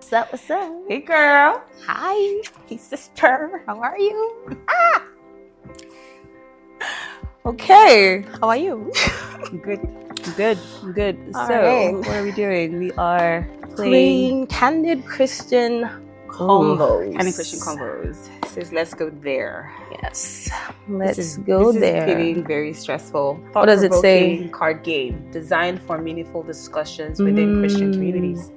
What's up? What's up? Hey, girl. Hi. Hey, sister. How are you? Okay. How are you? Good. All So, right. what are we doing? We are Playing Candid Christian Convos. Candid Christian Convos. Says let's go there. Yes. Let's This go is there. feeling very stressful. What does it say? Thought-provoking card game designed for meaningful discussions within Christian communities.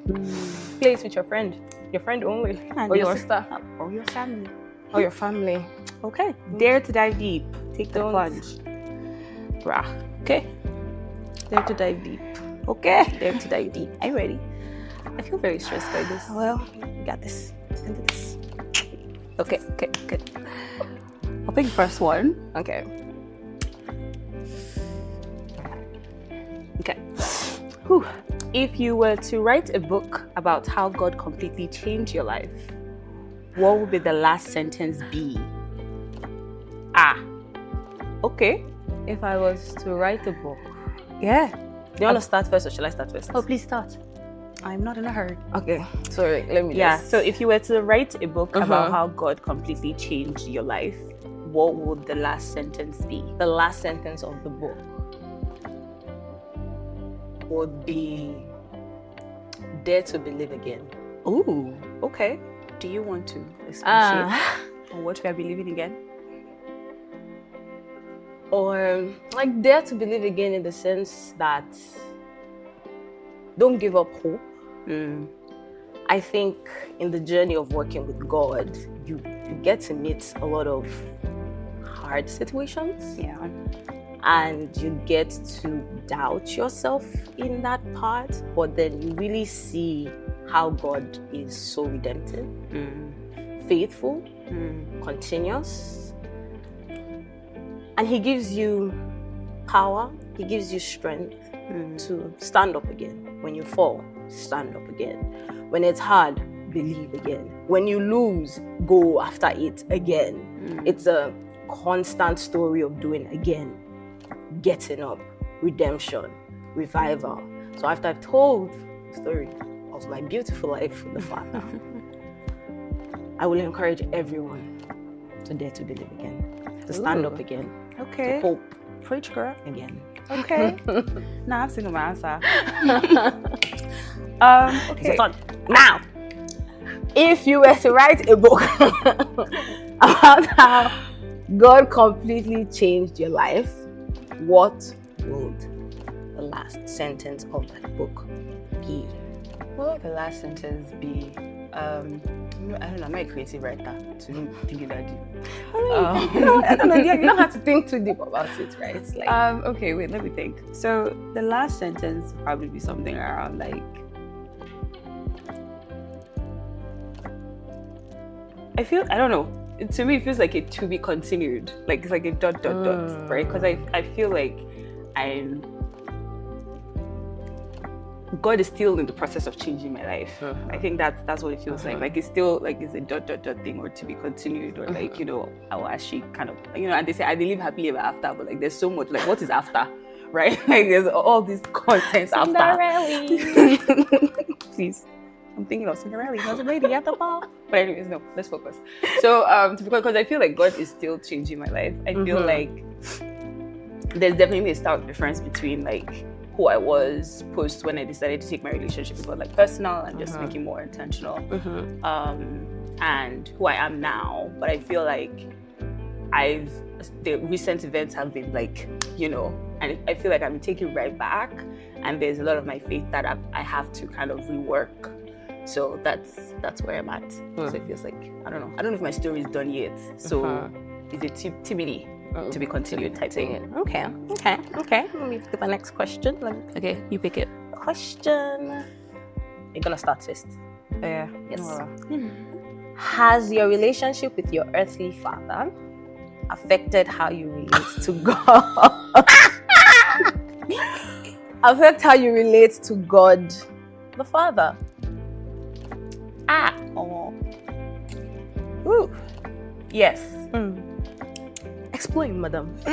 Play it with your friend. Your friend only. And Or your yours. sister. Or your family. Or your family. Okay. Dare to dive deep. Take the Don't. plunge. Bruh. Okay. Dare to dive deep. Okay. Dare to dive deep. Are you ready? I feel very stressed by this. Well, you got this. You can do this. Okay. I'll pick the first one. Okay. Okay. Whew. If you were to write a book about how God completely changed your life, what would be the last sentence be? Okay. If I was to write a book, Yeah. do you want to start first or shall I start first? Oh, please start. I'm not in a hurry. Okay. Sorry, let me Yeah. just... So if you were to write a book about how God completely changed your life, what would the last sentence be? The last sentence of the book would be, dare to believe again. Ooh. Okay. Do you want to expatiate on what we are believing again? Or like dare to believe again in the sense that don't give up hope. I think in the journey of working with God, you get to meet a lot of hard situations. Yeah. And you get to doubt yourself in that part, but then you really see how God is so redemptive, faithful, continuous, and He gives you power, He gives you strength to stand up again. When you fall, stand up again. When it's hard, believe again. When you lose, go after it again. It's a constant story of doing again, getting up, redemption, revival. So after I've told the story of my beautiful life with the Father, I will encourage everyone to dare to believe again, to stand up again, Okay. to hope Preach, girl. again. Okay. Now I've seen my answer. Okay. So, now, if you were to write a book about how God completely changed your life, what would the last sentence of that book be? What would the last sentence be? I don't know. I'm not a creative writer, so don't think that deep. I don't know. You don't have to think too deep about it, right? It's like Okay, wait, let me think. So the last sentence would probably be something around like, I don't know. To me, it feels like it to be continued. Like it's like a dot, right? Because I feel like God is still in the process of changing my life. I think that's what it feels like. Like it's still like it's a dot thing, or to be continued, or like, you know, I will actually kind of, you know, and they say I live happily ever after, but like there's so much, like what is after, right? Like there's all these contents after. Please. I'm thinking of Cinderella, was a lady at the ball. But anyways, no, let's focus. So because I feel like God is still changing my life. I feel like there's definitely a stark difference between like who I was post when I decided to take my relationship with God like personal and just make it more intentional, and who I am now. But I feel like the recent events have been like, you know, and I feel like I'm taking right back, and there's a lot of my faith that I have to kind of rework. So that's where I'm at. So it feels like I don't know if my story is done yet. So it's a TBD. To be continued type thing. Okay. Let me pick the next question. Okay, you pick it. Question. You're gonna start first. Yeah. Yes. Has your relationship with your earthly father affected how you relate to God? Affect how you relate to God, the Father? Ooh. Yes. Explain, madam. I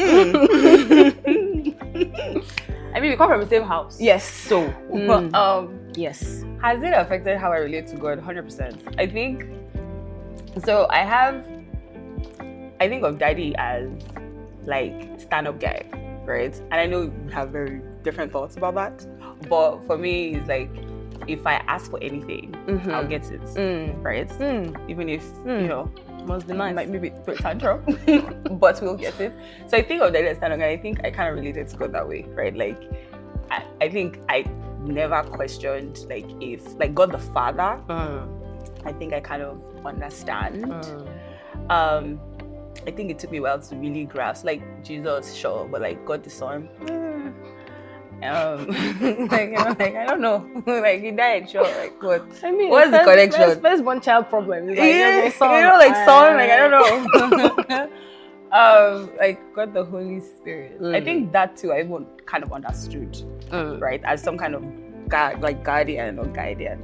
mean, we come from the same house. Yes. So, Yes. Has it affected how I relate to God? 100%. I think so. I think of Daddy as like stand-up guy, right? And I know we have very different thoughts about that, but for me, it's like if I ask for anything, I'll get it, right? Even if you know, Must be nice. might maybe throw a tantrum, but we'll get it. So I think of Daddy as stand-up guy. I think I kind of related to God that way, right? Like I think I never questioned like if like God the Father. I think I kind of understand. I think it took me a while to really grasp, like Jesus, sure, but like God the Son, like, you know, like I don't know, like he died, sure, like what? I mean, what's the connection? First one child problem. Like, Yeah, son, you know, like son, like I don't know. Like God the Holy Spirit. I think that too I even kind of understood, right, as some kind of guardian or guardian.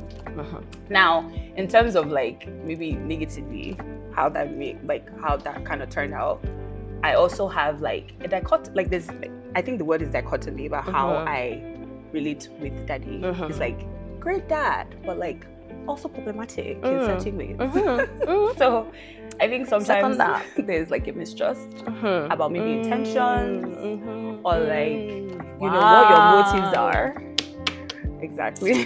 Now, in terms of like maybe negatively, how that kind of turned out, I also have like a like this. Like, I think the word is dichotomy about how I relate with Daddy. It's like great dad, but like also problematic in certain ways. So I think sometimes there's like a mistrust about maybe intentions or like you know what your motives are. Exactly.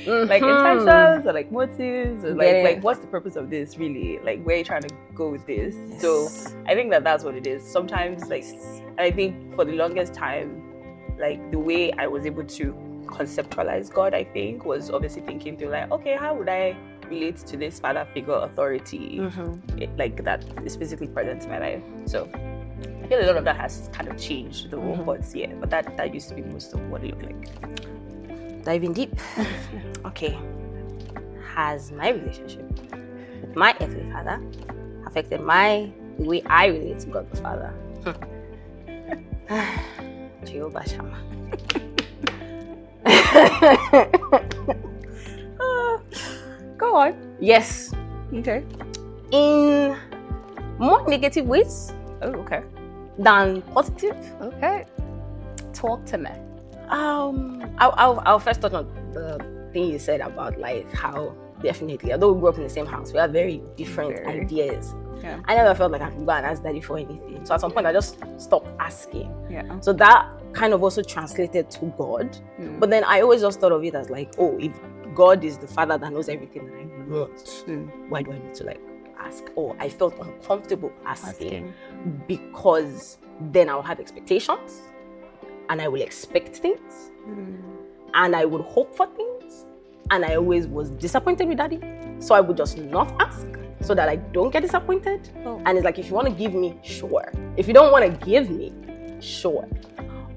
Like intentions or like motives or like what's the purpose of this really? Like where are you trying to go with this? Yes. So I think that's what it is. Sometimes like I think for the longest time, like the way I was able to conceptualize God, I think, was obviously thinking through like, okay, how would I relate to this father figure authority like that is physically present in my life? So I feel a lot of that has kind of changed though, but that used to be most of what it looked like. Diving deep. Okay. Has my relationship with my earthly father affected the way I relate to God the Father? Jehovah Shammah. Go on. Yes. Okay. In more negative ways. Oh, okay. Than positive. Okay. Talk to me. I'll first touch on the thing you said about like how definitely, although we grew up in the same house, we have very different ideas. Yeah. I never felt like I could go and ask Daddy for anything. So at some point I just stopped asking. Yeah. So that kind of also translated to God. But then I always just thought of it as like, oh, if God is the Father that knows everything that I want, why do I need to like ask? Or I felt uncomfortable asking because then I'll have expectations. And I will expect things, and I would hope for things, and I always was disappointed with Daddy. So I would just not ask so that I don't get disappointed. And it's like, if you want to give me, sure. If you don't want to give me, sure.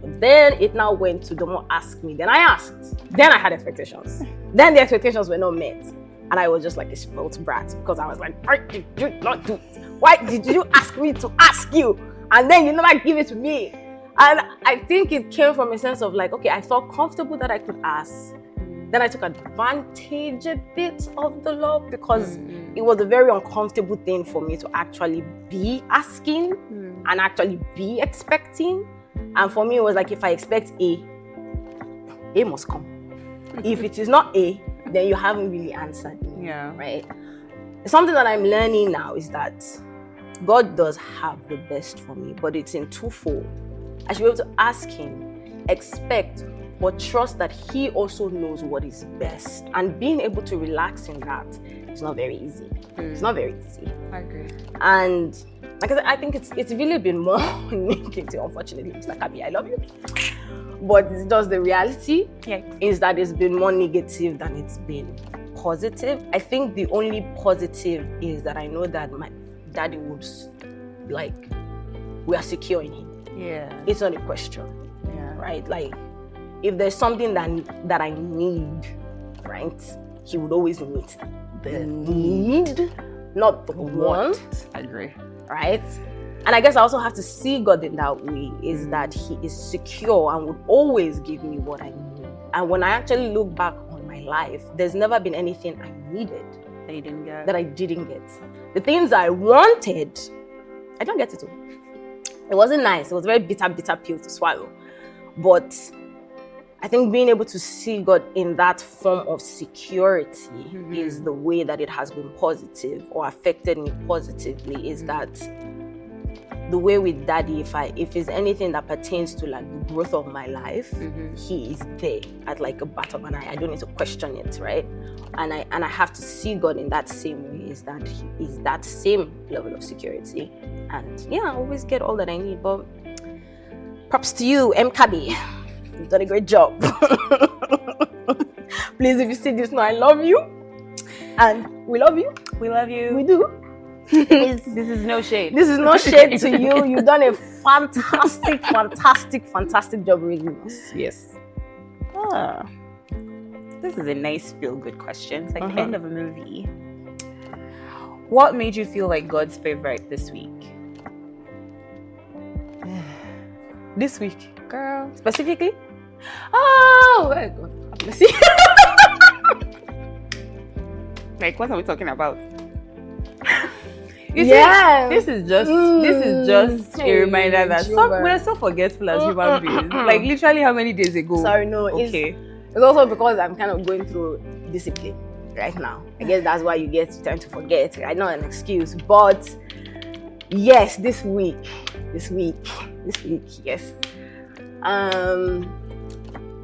But then it now went to Domo ask me. Then I asked. Then I had expectations. Then the expectations were not met. And I was just like a spoiled brat because I was like, why did you not do it? Why did you ask me to ask you? And then you never give it to me. And I think it came from a sense of like, okay, I felt comfortable that I could ask. Then I took advantage a bit of the love because it was a very uncomfortable thing for me to actually be asking and actually be expecting. And for me, it was like, if I expect A must come. If it is not A, then you haven't really answered me. Yeah. Right? Something that I'm learning now is that God does have the best for me, but it's in twofold. I should be able to ask him, expect, but trust that he also knows what is best. And being able to relax in that is not very easy. It's not very easy. I agree. And like I said, I think it's really been more negative, unfortunately. Mr. Kabi, I love you. But it's just the reality is that it's been more negative than it's been positive. I think the only positive is that I know that my Daddy would, like, we are secure in him. Yeah. It's not a question. Yeah. Right? Like, if there's something that I need, right, he would always meet the need, not the want. I agree. Right? And I guess I also have to see God in that way, is that he is secure and would always give me what I need. And when I actually look back on my life, there's never been anything I needed that I didn't get. The things I wanted, I don't get it all. It wasn't nice. It was a very bitter pill to swallow. But I think being able to see God in that form of security is the way that it has been positive or affected me positively, is that the way with Daddy, if it's anything that pertains to like the growth of my life, he is there at like a bat of an eye. I don't need to question it, right? And I have to see God in that same way, is that he is that same level of security. And yeah, I always get all that I need. But props to you, MKB. You've done a great job. Please, if you see this now, I love you. And we love you. We love you. We do. This is no shade. This is no shade to you. You've done a fantastic job reading us. Yes. This is a nice feel-good question. It's like the end of a movie. What made you feel like God's favorite this week? This week, Girl. specifically? Oh, let's see. Like, what are we talking about? You see, this is just a reminder that we're so forgetful as human beings. Like, literally, how many days ago? Sorry, no. Okay. It's also because I'm kind of going through discipline right now. I guess that's why you get time to forget. Right? Not an excuse, but yes, this week, yes.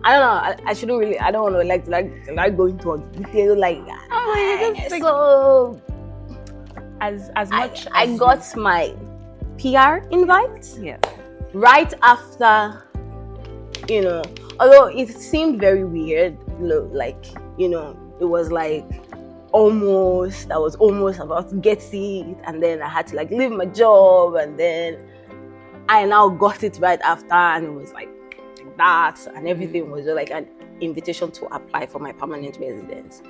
I don't know. I shouldn't really. I don't want to like go into detail. Like, so as much. I got my PR invite. Yes. Right after, although it seemed very weird. Like, it was like I was almost about to get it, and then I had to like leave my job, and then I now got it right after, and it was like that, and everything was just like an invitation to apply for my permanent residence,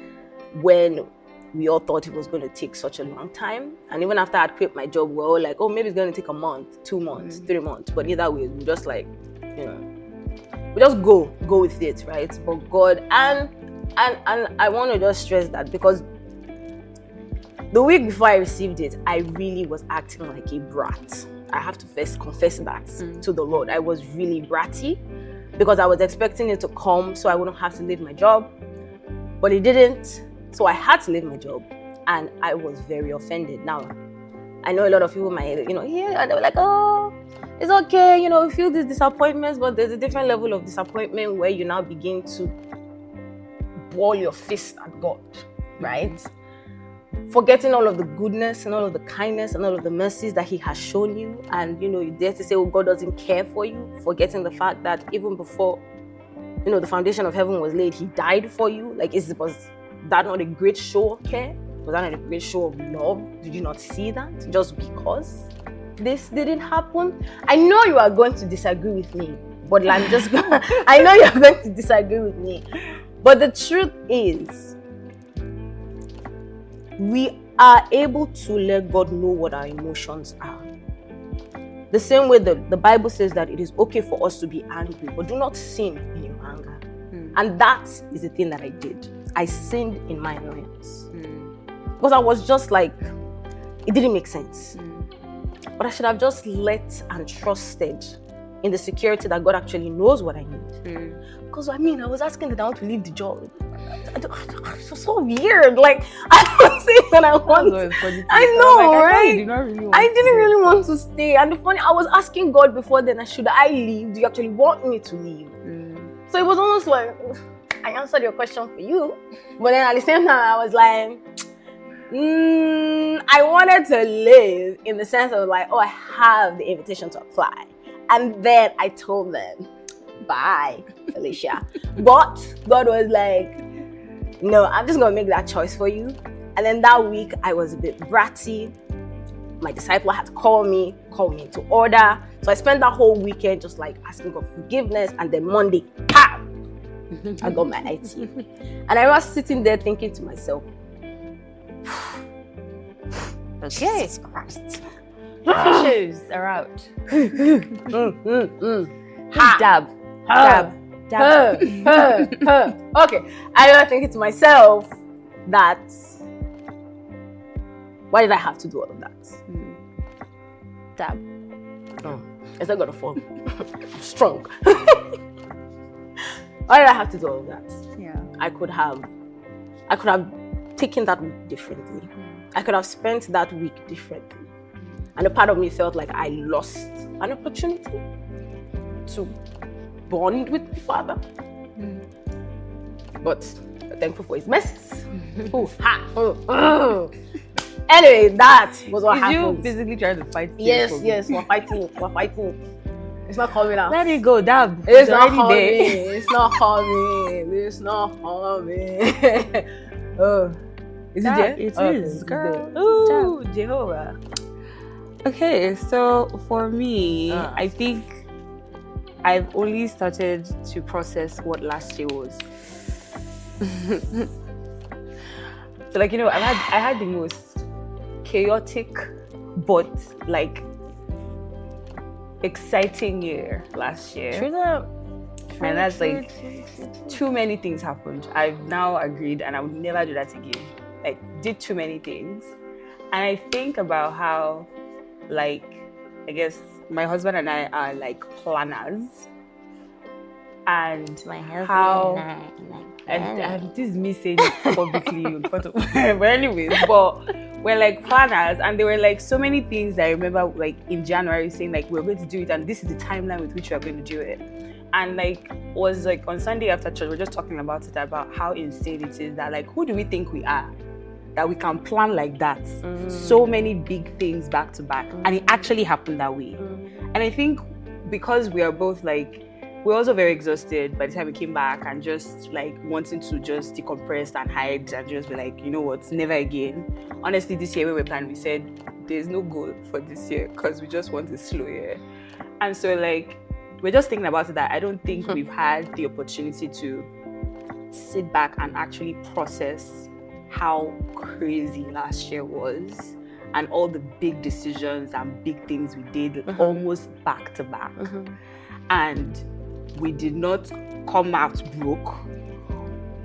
when we all thought it was going to take such a long time. And even after I'd quit my job, we were all like, oh, maybe it's going to take a month, 2 months, 3 months, but either way, we just like, we just go with it, right? But God, and I want to just stress that, because the week before I received it, I really was acting like a brat. I have to first confess that to the Lord. I was really bratty, because I was expecting it to come so I wouldn't have to leave my job, but it didn't. So I had to leave my job, and I was very offended. Now, I know a lot of people might, hear, and they were like, oh, it's okay, we feel these disappointments, but there's a different level of disappointment where you now begin to ball your fist at God, right? Forgetting all of the goodness and all of the kindness and all of the mercies that he has shown you, and you dare to say, oh, God doesn't care for you, forgetting the fact that even before the foundation of heaven was laid, he died for you. Like, was that not a great show of care? Was that not a great show of love? Did you not see that? Just because this didn't happen? I know you are going to disagree with me, but I know you're going to disagree with me, but the truth is, we are able to let God know what our emotions are. The same way the Bible says that it is okay for us to be angry, but do not sin in your anger. And that is the thing that I did. I sinned in my annoyance. Because I was just like, it didn't make sense. But I should have just let and trusted in the security that God actually knows what I need. Because I was asking that I want to leave the job. It was so weird. Like, I was saying that I want. I know, right? I didn't really want to stay. And the funny, I was asking God before then, should I leave? Do you actually want me to leave? So it was almost like, I answered your question for you, but then at the same time, I was like, I wanted to live in the sense of like, oh, I have the invitation to apply. And then I told them, bye, Felicia. But God was like, no, I'm just going to make that choice for you. And then that week, I was a bit bratty. My disciple had to call me to order. So I spent that whole weekend just like asking God forgiveness. And then Monday, I got my IT. And I was sitting there thinking to myself, okay, Jesus Christ. Tissues are out. Dab. Okay, I was thinking to myself that, why did I have to do all of that? Dab. It's not gonna fall. I'm strong. Why did I have to do all of that? Yeah. I could have taken that week differently. I could have spent that week differently. And a part of me felt like I lost an opportunity to bond with my father. But I'm thankful for his mercies. Anyway, that was what happened. You physically trying to fight? Yes, we're fighting. It's not coming out. Let it go, Dab. It's not coming. It's not coming. Oh, is it there? It Okay, is, it's girl. there. Ooh, Jehovah. Okay, so for me, I think I've only started to process what last year was. So, like, I had the most chaotic but like exciting year last year. And that's like too many things happened. I've now agreed and I would never do that again. Like, did too many things. And I think about how, like, I guess my husband and I are like planners. And My husband how and this is me saying it publicly in front of but anyways, but we're like planners, and there were like so many things that I remember, like in January, saying like we're going to do it and this is the timeline with which we're going to do it. And like was like on Sunday after church, we're just talking about it, about how insane it is that, like, who do we think we are that we can plan like that? So many big things back to back, and it actually happened that way. And I think because we are both like, we're also very exhausted by the time we came back, and just like wanting to just decompress and hide and just be like, you know what, never again. Honestly, this year when we planned, we said there's no goal for this year because we just want a slow year. And so like we're just thinking about it, that I don't think we've had the opportunity to sit back and actually process how crazy last year was, and all the big decisions and big things we did almost back to back. And we did not come out broke.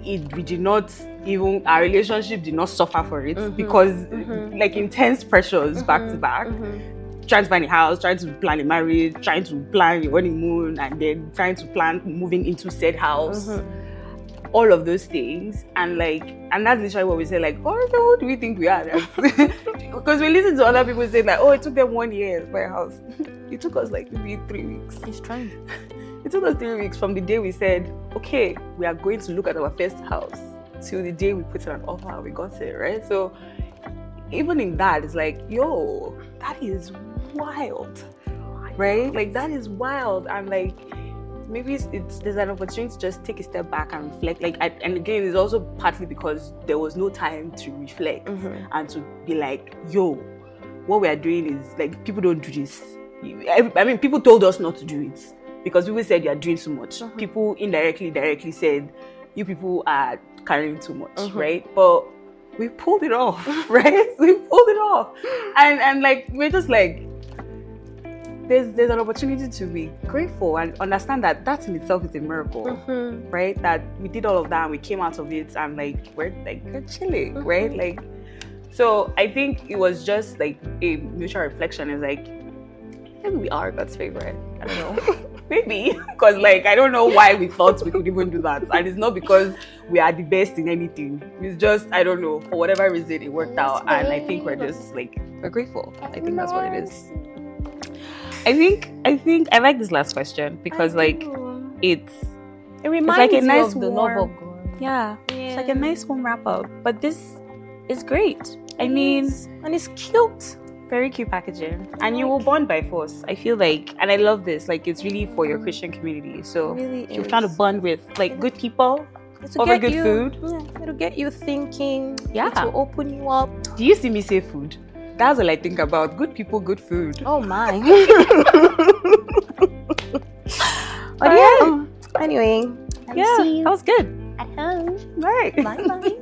We did not even, our relationship did not suffer for it because like intense pressures back to back. Trying to find a house, trying to plan a marriage, trying to plan your honeymoon, and then trying to plan moving into said house. All of those things. And that's literally what we say, like, oh, so who do we think we are? Because we listen to other people say like, oh, it took them 1 year to buy a house. It took us like maybe 3 weeks. he's trying. It took us 3 weeks from the day we said, okay, we are going to look at our first house, till the day we put in an offer and we got it, right? So even in that, it's like, yo, that is wild, right? Like, that is wild. And like, maybe there's an opportunity to just take a step back and reflect. Like, and again, it's also partly because there was no time to reflect and to be like, yo, what we are doing is like, people don't do this. I mean, people told us not to do it because people said you are doing too much. People directly said, you people are carrying too much, right? But we pulled it off, right? We pulled it off. And like, we're just like, there's an opportunity to be grateful and understand that that in itself is a miracle, right? That we did all of that and we came out of it and like we're chilling, right? Like, so I think it was just like a mutual reflection. It's like, maybe we are God's favorite. I don't know. Maybe, because like I don't know why we thought we could even do that, and it's not because we are the best in anything. It's just, I don't know, for whatever reason it worked out, and I think we're just like, we're grateful. I think that's what it is. I think I like this last question because like it reminds like a nice of the love of God. Yeah, it's like a nice warm wrap up. But this is great. I mean, and it's cute. Very cute packaging, and you will bond by force. I feel like, and I love this. Like, it's really for your Christian community. So Really if you're is. trying to bond with like good people It'll over get good you- food. Yeah, it'll get you thinking. Yeah. It will open you up. Do you see me say food? That's all I think about. Good people, good food. Oh my. Alright. Anyway, Yeah, see you that was good. at home. Right. Bye bye.